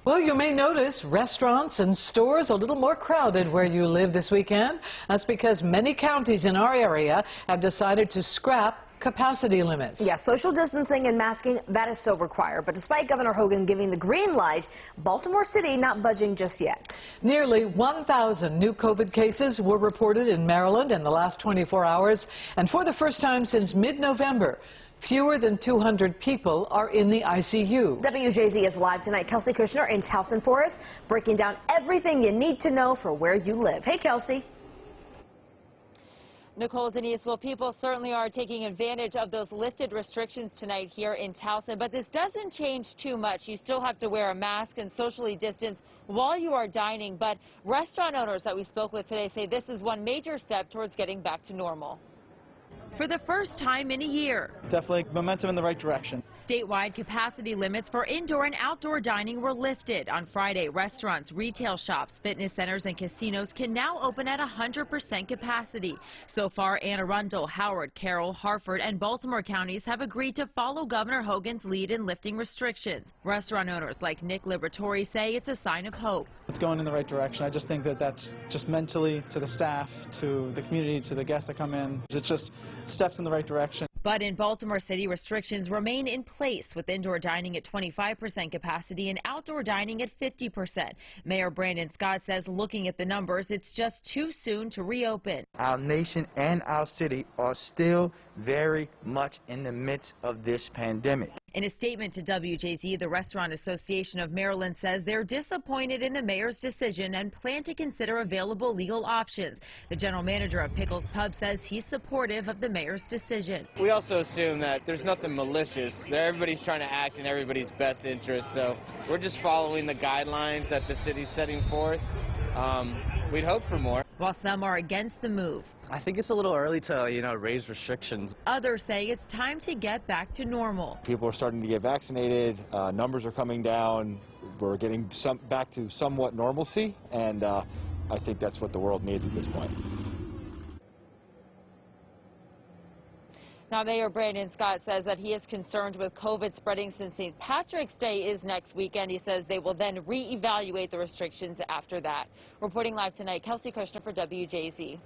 Well, you may notice restaurants and stores a little more crowded where you live this weekend. That's because many counties in our area have decided to scrap capacity limits. Yeah, social distancing and masking, that is still required. But despite Governor Hogan giving the green light, Baltimore City not budging just yet. Nearly 1,000 new COVID cases were reported in Maryland in the last 24 hours. And for the first time since mid-November, fewer than 200 people are in the ICU. WJZ is live tonight. Kelsey Kushner in Towson for us, breaking down everything you need to know for where you live. Hey, Kelsey. Nicole, Denise, well, people certainly are taking advantage of those lifted restrictions tonight here in Towson, but this doesn't change too much. You still have to wear a mask and socially distance while you are dining, but restaurant owners that we spoke with today say this is one major step towards getting back to normal. For the first time in a year, definitely momentum in the right direction. Statewide capacity limits for indoor and outdoor dining were lifted. On Friday, restaurants, retail shops, fitness centers, and casinos can now open at 100% capacity. So far, Anne Arundel, Howard, Carroll, Harford, and Baltimore counties have agreed to follow Governor Hogan's lead in lifting restrictions. Restaurant owners like Nick Liberatore say it's a sign of hope. It's going in the right direction. I just think that that's just mentally, to the staff, to the community, to the guests that come in. It's just steps in the right direction. But in Baltimore City, restrictions remain in place, with indoor dining at 25% capacity and outdoor dining at 50%. Mayor Brandon Scott says looking at the numbers, it's just too soon to reopen. Our nation and our city are still very much in the midst of this pandemic. In a statement to WJZ, the Restaurant Association of Maryland says they're disappointed in the mayor's decision and plan to consider available legal options. The general manager of Pickles Pub says he's supportive of the mayor's decision. We also assume that there's nothing malicious. Everybody's trying to act in everybody's best interest, so we're just following the guidelines that the city's setting forth. We'd hope for more. While some are against the move, I think it's a little early to, raise restrictions. Others say it's time to get back to normal. People are starting to get vaccinated. Numbers are coming down. We're getting back to somewhat normalcy, and I think that's what the world needs at this point. Now, Mayor Brandon Scott says that he is concerned with COVID spreading since St. Patrick's Day is next weekend. He says they will then reevaluate the restrictions after that. Reporting live tonight, Kelsey Kushner for WJZ.